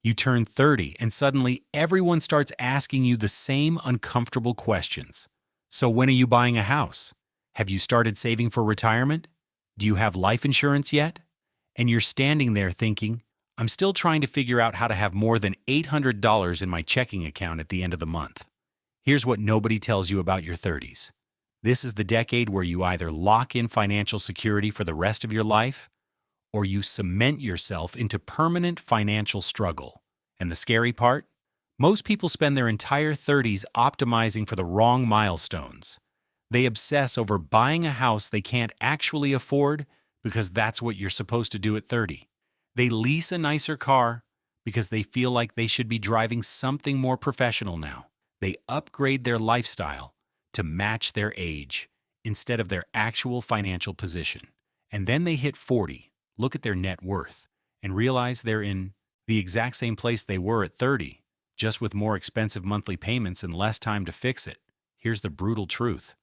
You turn 30 and suddenly everyone starts asking you the same uncomfortable questions. So when are you buying a house? Have you started saving for retirement? Do you have life insurance yet? And you're standing there thinking, I'm still trying to figure out how to have more than $800 in my checking account at the end of the month. Here's what nobody tells you about your 30s. This is the decade where you either lock in financial security for the rest of your life, or you cement yourself into permanent financial struggle. And the scary part? Most people spend their entire 30s optimizing for the wrong milestones. They obsess over buying a house they can't actually afford because that's what you're supposed to do at 30. They lease a nicer car because they feel like they should be driving something more professional now. They upgrade their lifestyle to match their age instead of their actual financial position. And then they hit 40, look at their net worth, and realize they're in the exact same place they were at 30, just with more expensive monthly payments and less time to fix it. Here's the brutal truth.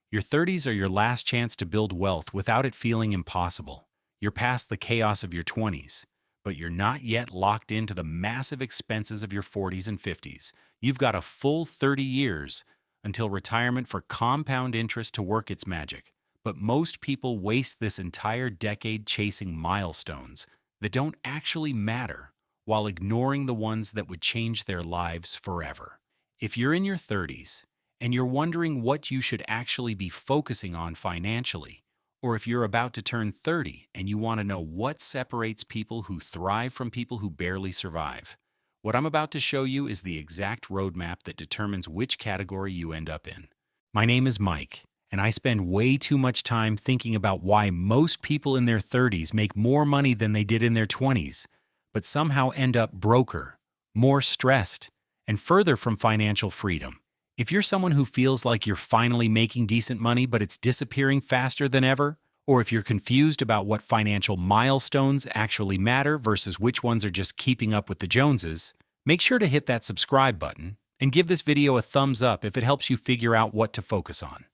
Your 30s are your last chance to build wealth without it feeling impossible. You're past the chaos of your 20s, but you're not yet locked into the massive expenses of your 40s and 50s. You've got a full 30 years until retirement for compound interest to work its magic. But most people waste this entire decade chasing milestones that don't actually matter while ignoring the ones that would change their lives forever. If you're in your 30s and you're wondering what you should actually be focusing on financially, or if you're about to turn 30 and you want to know what separates people who thrive from people who barely survive, what I'm about to show you is the exact roadmap that determines which category you end up in. My name is Mike, and I spend way too much time thinking about why most people in their 30s make more money than they did in their 20s, but somehow end up broker, more stressed, and further from financial freedom. If you're someone who feels like you're finally making decent money but it's disappearing faster than ever, or if you're confused about what financial milestones actually matter versus which ones are just keeping up with the Joneses, make sure to hit that subscribe button and give this video a thumbs up if it helps you figure out what to focus on.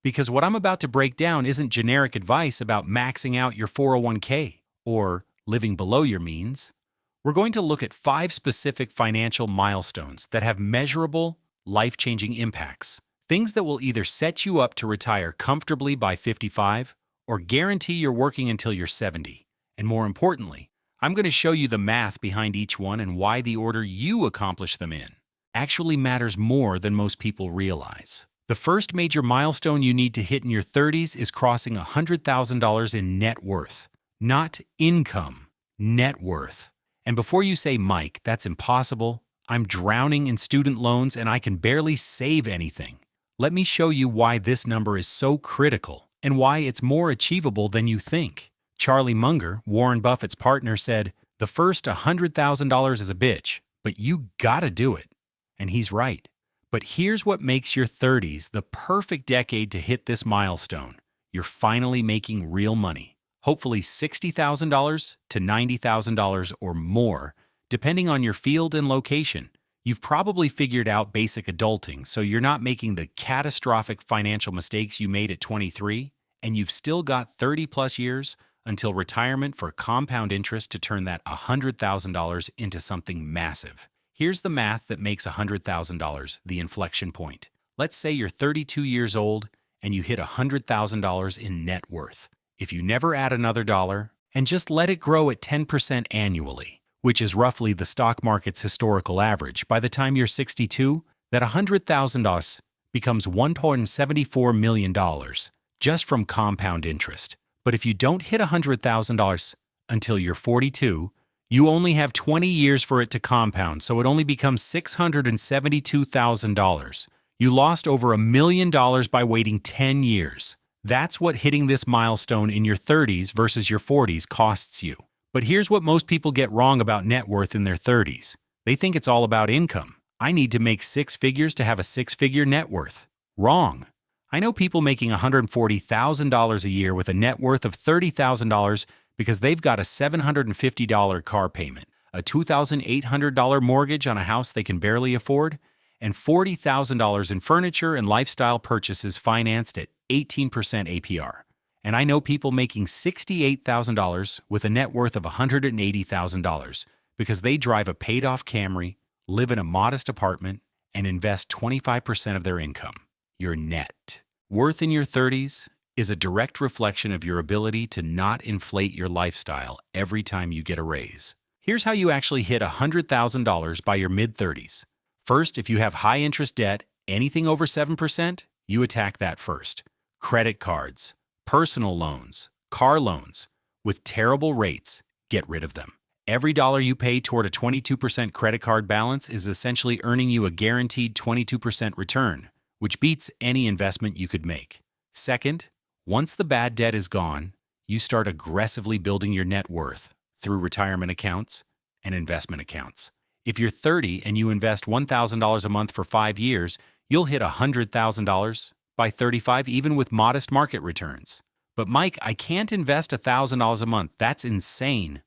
Because what I'm about to break down isn't generic advice about maxing out your 401k or living below your means. We're going to look at 5 specific financial milestones that have measurable, life-changing impacts. Things that will either set you up to retire comfortably by 55 or guarantee you're working until you're 70. And more importantly, I'm going to show you the math behind each one and why the order you accomplish them in actually matters more than most people realize. The first major milestone you need to hit in your 30s is crossing $100,000 in net worth. Not income, net worth. And before you say, Mike, that's impossible, I'm drowning in student loans and I can barely save anything, let me show you why this number is so critical and why it's more achievable than you think. Charlie Munger, Warren Buffett's partner, said, the first $100,000 is a bitch, but you gotta do it. And he's right. But here's what makes your 30s the perfect decade to hit this milestone. You're finally making real money. Hopefully $60,000 to $90,000 or more, depending on your field and location. You've probably figured out basic adulting, so you're not making the catastrophic financial mistakes you made at 23, and you've still got 30 plus years until retirement for compound interest to turn that $100,000 into something massive. Here's the math that makes $100,000 the inflection point. Let's say you're 32 years old and you hit $100,000 in net worth. If you never add another dollar and just let it grow at 10% annually, which is roughly the stock market's historical average, by the time you're 62, that $100,000 becomes $1.74 million just from compound interest. But if you don't hit $100,000 until you're 42, you only have 20 years for it to compound, so it only becomes $672,000. You lost over $1 million by waiting 10 years. That's what hitting this milestone in your 30s versus your 40s costs you. But here's what most people get wrong about net worth in their 30s. They think it's all about income. I need to make 6 figures to have a 6-figure net worth. Wrong. I know people making $140,000 a year with a net worth of $30,000 because they've got a $750 car payment, a $2,800 mortgage on a house they can barely afford, and $40,000 in furniture and lifestyle purchases financed at 18% APR. And I know people making $68,000 with a net worth of $180,000 because they drive a paid-off Camry, live in a modest apartment, and invest 25% of their income. Your net worth in your 30s is a direct reflection of your ability to not inflate your lifestyle every time you get a raise. Here's how you actually hit $100,000 by your mid-30s. First, if you have high-interest debt, anything over 7%, you attack that first. Credit cards, personal loans, car loans, with terrible rates, get rid of them. Every dollar you pay toward a 22% credit card balance is essentially earning you a guaranteed 22% return, which beats any investment you could make. Second, once the bad debt is gone, you start aggressively building your net worth through retirement accounts and investment accounts. If you're 30 and you invest $1,000 a month for 5 years, you'll hit $100,000 by 35 even with modest market returns. But Mike, I can't invest $1,000 a month. That's insane.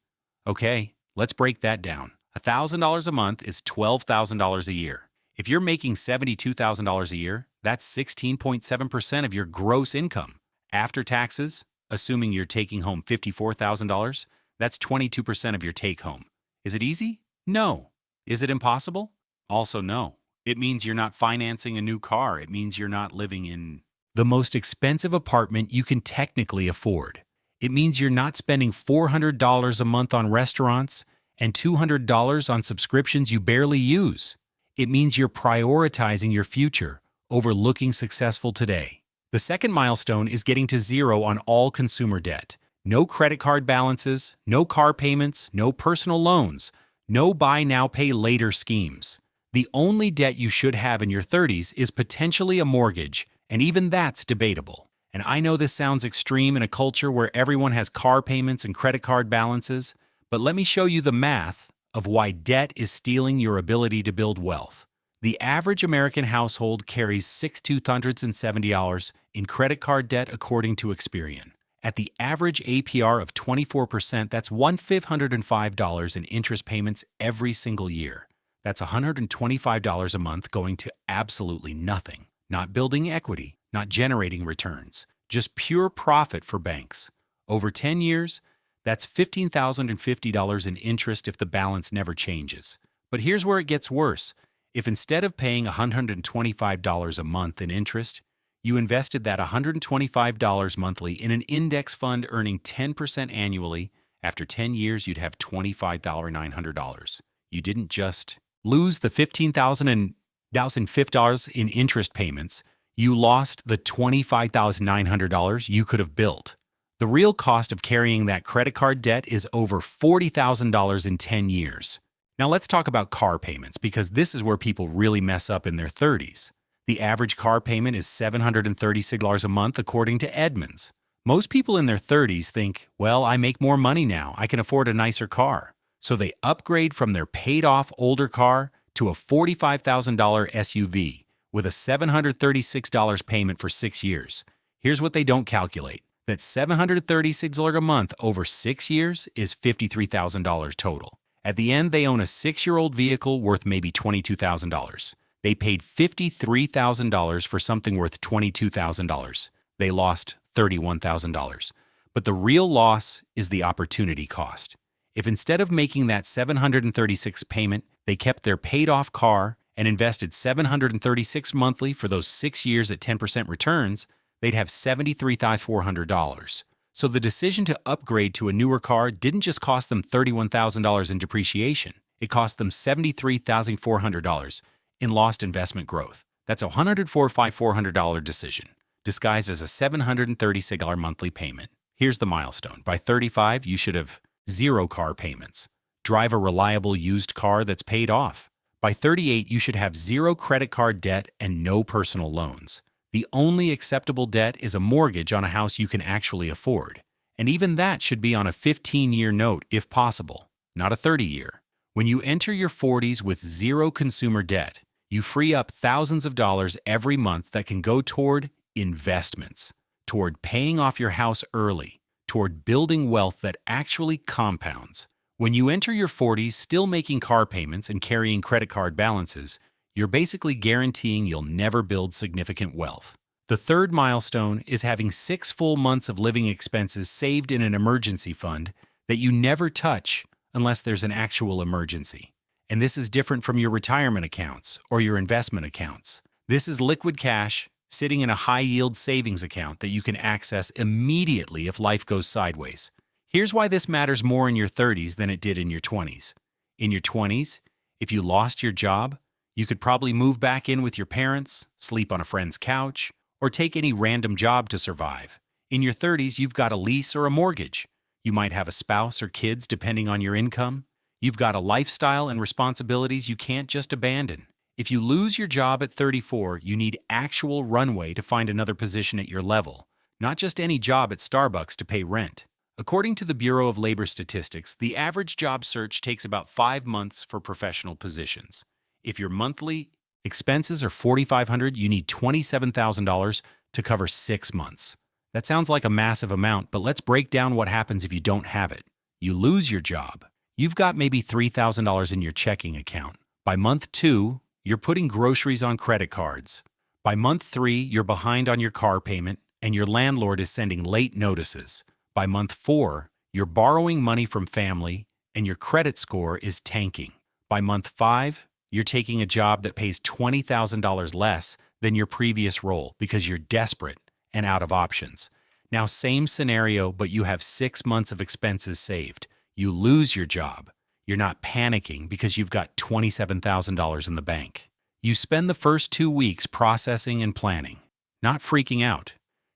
Okay, let's break that down. $1,000 a month is $12,000 a year. If you're making $72,000 a year, that's 16.7% of your gross income. After taxes, assuming you're taking home $54,000, that's 22% of your take-home. Is it easy? No. Is it impossible? Also no. It means you're not financing a new car. It means you're not living in the most expensive apartment you can technically afford. It means you're not spending $400 a month on restaurants and $200 on subscriptions you barely use. It means you're prioritizing your future over looking successful today. The second milestone is getting to zero on all consumer debt. No credit card balances, no car payments, no personal loans, no buy now pay later schemes. The only debt you should have in your 30s is potentially a mortgage, and even that's debatable. And I know this sounds extreme in a culture where everyone has car payments and credit card balances, but let me show you the math of why debt is stealing your ability to build wealth. The average American household carries $6,270 in credit card debt according to Experian. At the average APR of 24%, that's $1,505 in interest payments every single year. That's $125 a month going to absolutely nothing. Not building equity, not generating returns, just pure profit for banks. Over 10 years, that's $15,050 in interest if the balance never changes. But here's where it gets worse. If instead of paying $125 a month in interest, you invested that $125 monthly in an index fund earning 10% annually, after 10 years you'd have $25,900. You didn't just lose the $15,050 in interest payments, you lost the $25,900 you could have built. The real cost of carrying that credit card debt is over $40,000 in 10 years. Now let's talk about car payments, because this is where people really mess up in their 30s. The average car payment is $736 a month according to Edmunds. Most people in their 30s think, well, I make more money now, I can afford a nicer car. So they upgrade from their paid-off older car to a $45,000 SUV with a $736 payment for 6 years. Here's what they don't calculate. That $736 a month over 6 years is $53,000 total. At the end, they own a 6-year-old vehicle worth maybe $22,000. They paid $53,000 for something worth $22,000. They lost $31,000. But the real loss is the opportunity cost. If instead of making that $736 payment, they kept their paid-off car and invested $736 monthly for those 6 years at 10% returns, they'd have $73,400. So the decision to upgrade to a newer car didn't just cost them $31,000 in depreciation. It cost them $73,400 in lost investment growth. That's a $104,400 decision, disguised as a $736 monthly payment. Here's the milestone. By 35, you should have 0 car payments. Drive a reliable used car that's paid off. By 38, you should have 0 credit card debt and no personal loans. The only acceptable debt is a mortgage on a house you can actually afford. And even that should be on a 15-year note if possible, not a 30-year. When you enter your 40s with 0 consumer debt, you free up thousands of dollars every month that can go toward investments, toward paying off your house early, toward building wealth that actually compounds. When you enter your 40s still making car payments and carrying credit card balances, you're basically guaranteeing you'll never build significant wealth. The third milestone is having 6 full months of living expenses saved in an emergency fund that you never touch unless there's an actual emergency. And this is different from your retirement accounts or your investment accounts. This is liquid cash sitting in a high-yield savings account that you can access immediately if life goes sideways. Here's why this matters more in your 30s than it did in your 20s. In your 20s, if you lost your job, you could probably move back in with your parents, sleep on a friend's couch, or take any random job to survive. In your 30s, you've got a lease or a mortgage. You might have a spouse or kids depending on your income. You've got a lifestyle and responsibilities you can't just abandon. If you lose your job at 34, you need actual runway to find another position at your level, not just any job at Starbucks to pay rent. According to the Bureau of Labor Statistics, the average job search takes about 5 months for professional positions. If your monthly expenses are $4,500, you need $27,000 to cover 6 months. That sounds like a massive amount, but let's break down what happens if you don't have it. You lose your job. You've got maybe $3,000 in your checking account. By month 2, you're putting groceries on credit cards. By month 3, you're behind on your car payment, and your landlord is sending late notices. By month 4, you're borrowing money from family, and your credit score is tanking. By month 5, you're taking a job that pays $20,000 less than your previous role because you're desperate and out of options. Now, same scenario, but you have 6 months of expenses saved. You lose your job. You're not panicking because you've got $27,000 in the bank. You spend the first 2 weeks processing and planning, not freaking out.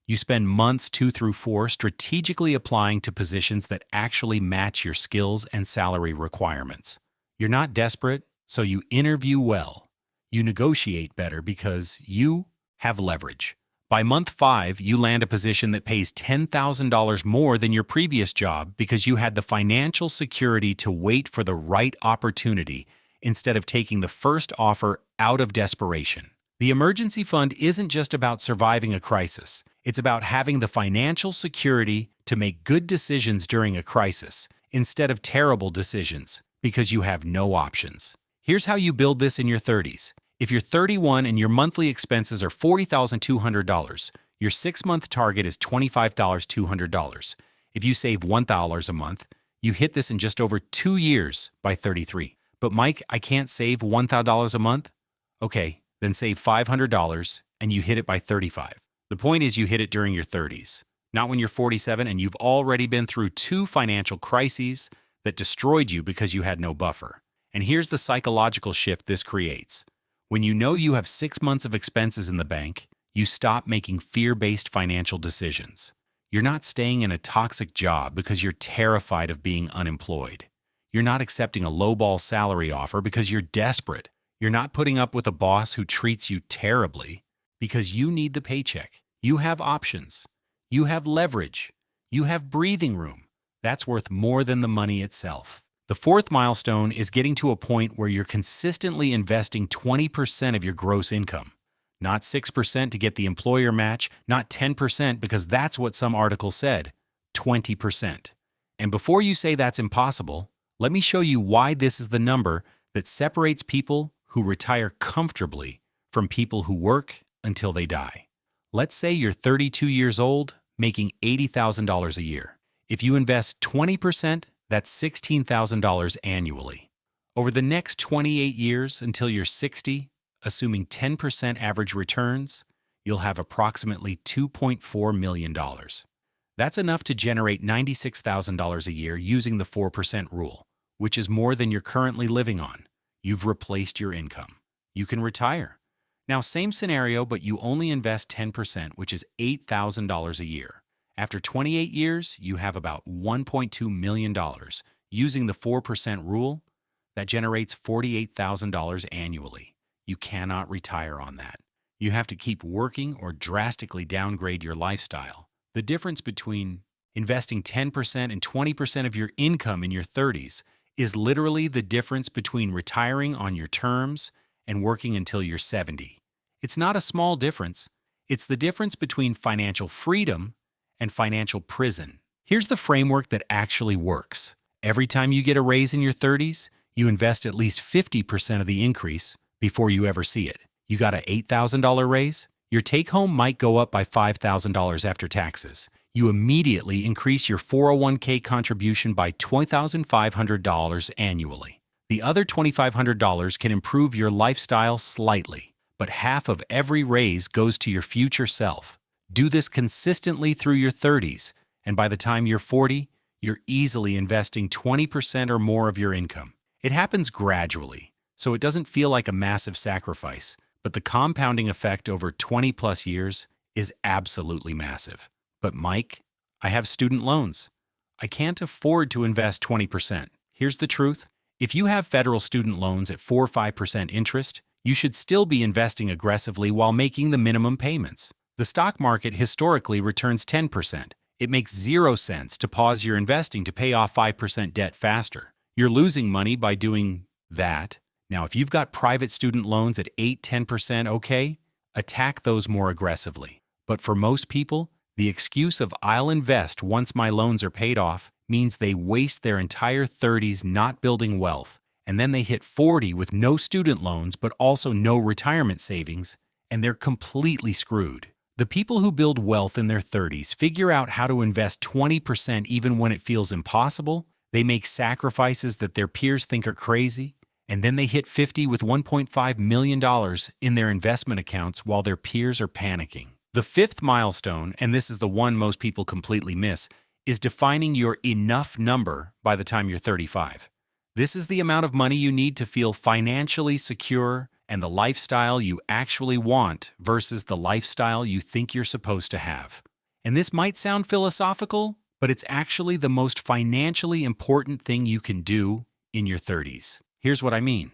You spend months 2 through 4 strategically applying to positions that actually match your skills and salary requirements. You're not desperate, so you interview well. You negotiate better because you have leverage. By month 5, you land a position that pays $10,000 more than your previous job because you had the financial security to wait for the right opportunity instead of taking the first offer out of desperation. The emergency fund isn't just about surviving a crisis. It's about having the financial security to make good decisions during a crisis instead of terrible decisions because you have no options. Here's how you build this in your 30s. If you're 31 and your monthly expenses are $40,200, your 6-month target is $25,200. If you save $1,000 a month, you hit this in just over 2 years by 33. But Mike, I can't save $1,000 a month? Okay, then save $500 and you hit it by 35. The point is you hit it during your 30s, not when you're 47 and you've already been through 2 financial crises that destroyed you because you had no buffer. And here's the psychological shift this creates. When you know you have 6 months of expenses in the bank, you stop making fear-based financial decisions. You're not staying in a toxic job because you're terrified of being unemployed. You're not accepting a lowball salary offer because you're desperate. You're not putting up with a boss who treats you terribly because you need the paycheck. You have options. You have leverage. You have breathing room. That's worth more than the money itself. The 4th milestone is getting to a point where you're consistently investing 20% of your gross income. Not 6% to get the employer match, not 10% because that's what some article said, 20%. And before you say that's impossible, let me show you why this is the number that separates people who retire comfortably from people who work until they die. Let's say you're 32 years old, making $80,000 a year. If you invest 20%, that's $16,000 annually. Over the next 28 years until you're 60, assuming 10% average returns, you'll have approximately $2.4 million. That's enough to generate $96,000 a year using the 4% rule, which is more than you're currently living on. You've replaced your income. You can retire. Now, same scenario, but you only invest 10%, which is $8,000 a year. After 28 years, you have about $1.2 million. Using the 4% rule, that generates $48,000 annually. You cannot retire on that. You have to keep working or drastically downgrade your lifestyle. The difference between investing 10% and 20% of your income in your 30s is literally the difference between retiring on your terms and working until you're 70. It's not a small difference. It's the difference between financial freedom and financial prison. Here's the framework that actually works. Every time you get a raise in your 30s, you invest at least 50% of the increase before you ever see it. You got an $8,000 raise? Your take-home might go up by $5,000 after taxes. you immediately increase your 401k contribution by $2,500 annually. The other $2,500 can improve your lifestyle slightly, but half of every raise goes to your future self. Do this consistently through your 30s, and by the time you're 40, you're easily investing 20% or more of your income. It happens gradually, so it doesn't feel like a massive sacrifice, but the compounding effect over 20-plus years is absolutely massive. But Mike, I have student loans. I can't afford to invest 20%. Here's the truth. If you have federal student loans at 4 or 5% interest, you should still be investing aggressively while making the minimum payments. The stock market historically returns 10%. It makes zero sense to pause your investing to pay off 5% debt faster. You're losing money by doing that. Now, if you've got private student loans at 8-10%, okay, attack those more aggressively. But for most people, the excuse of "I'll invest once my loans are paid off" means they waste their entire 30s not building wealth, and then they hit 40 with no student loans but also no retirement savings, and they're completely screwed. The people who build wealth in their 30s figure out how to invest 20% even when it feels impossible. They make sacrifices that their peers think are crazy, and then they hit 50 with $1.5 million in their investment accounts while their peers are panicking. The fifth milestone, and this is the one most people completely miss, is defining your enough number by the time you're 35. This is the amount of money you need to feel financially secure and the lifestyle you actually want versus the lifestyle you think you're supposed to have. And this might sound philosophical, but it's actually the most financially important thing you can do in your 30s. Here's what I mean.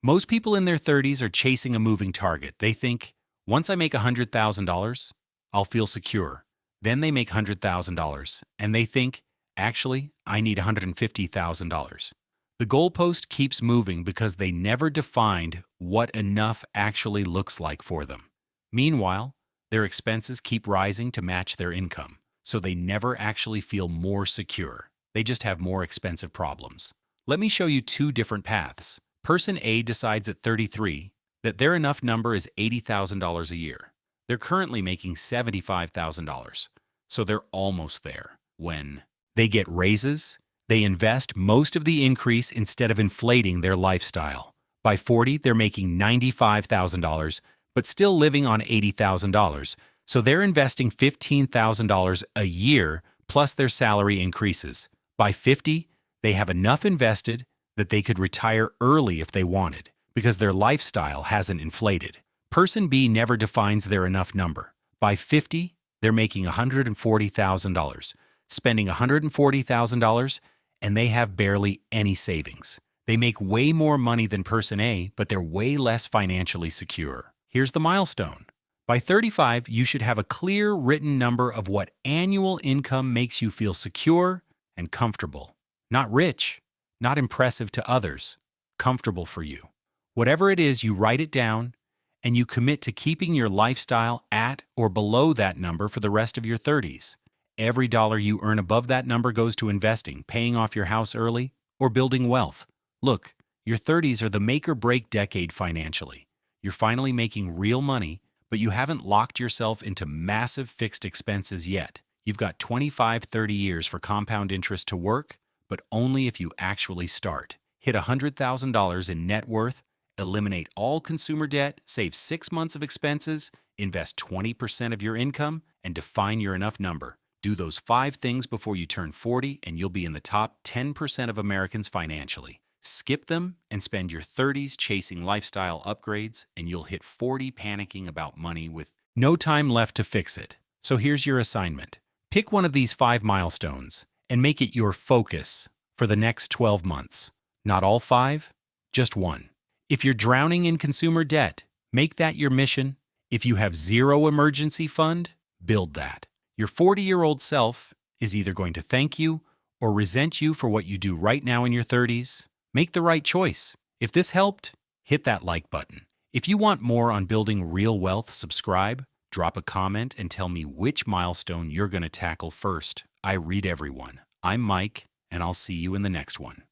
Most people in their 30s are chasing a moving target. They think, once I make $100,000, I'll feel secure. Then they make $100,000, and they think, actually, I need $150,000. The goalpost keeps moving because they never defined what enough actually looks like for them. Meanwhile, their expenses keep rising to match their income, so they never actually feel more secure. They just have more expensive problems. Let me show you two different paths. Person A decides at 33 that their enough number is $80,000 a year. They're currently making $75,000, so they're almost there. When they get raises, they invest most of the increase instead of inflating their lifestyle. By 40, they're making $95,000, but still living on $80,000, so they're investing $15,000 a year plus their salary increases. By 50, they have enough invested that they could retire early if they wanted, because their lifestyle hasn't inflated. Person B never defines their enough number. By 50, they're making $140,000, spending $140,000, and they have barely any savings. They make way more money than Person A, but they're way less financially secure. Here's the milestone. By 35, you should have a clear written number of what annual income makes you feel secure and comfortable. Not rich, not impressive to others, comfortable for you. Whatever it is, you write it down, and you commit to keeping your lifestyle at or below that number for the rest of your 30s. Every dollar you earn above that number goes to investing, paying off your house early, or building wealth. Look, your 30s are the make-or-break decade financially. You're finally making real money, but you haven't locked yourself into massive fixed expenses yet. You've got 25-30 years for compound interest to work, but only if you actually start. Hit $100,000 in net worth, eliminate all consumer debt, save 6 months of expenses, invest 20% of your income, and define your enough number. Do those 5 things before you turn 40, and you'll be in the top 10% of Americans financially. Skip them and spend your 30s chasing lifestyle upgrades, and you'll hit 40 panicking about money with no time left to fix it. So here's your assignment. Pick one of these 5 milestones and make it your focus for the next 12 months. Not all 5, just one. If you're drowning in consumer debt, make that your mission. If you have zero emergency fund, build that. Your 40-year-old self is either going to thank you or resent you for what you do right now in your 30s. Make the right choice. If this helped, hit that like button. If you want more on building real wealth, subscribe, drop a comment, and tell me which milestone you're going to tackle first. I read everyone. I'm Mike, and I'll see you in the next one.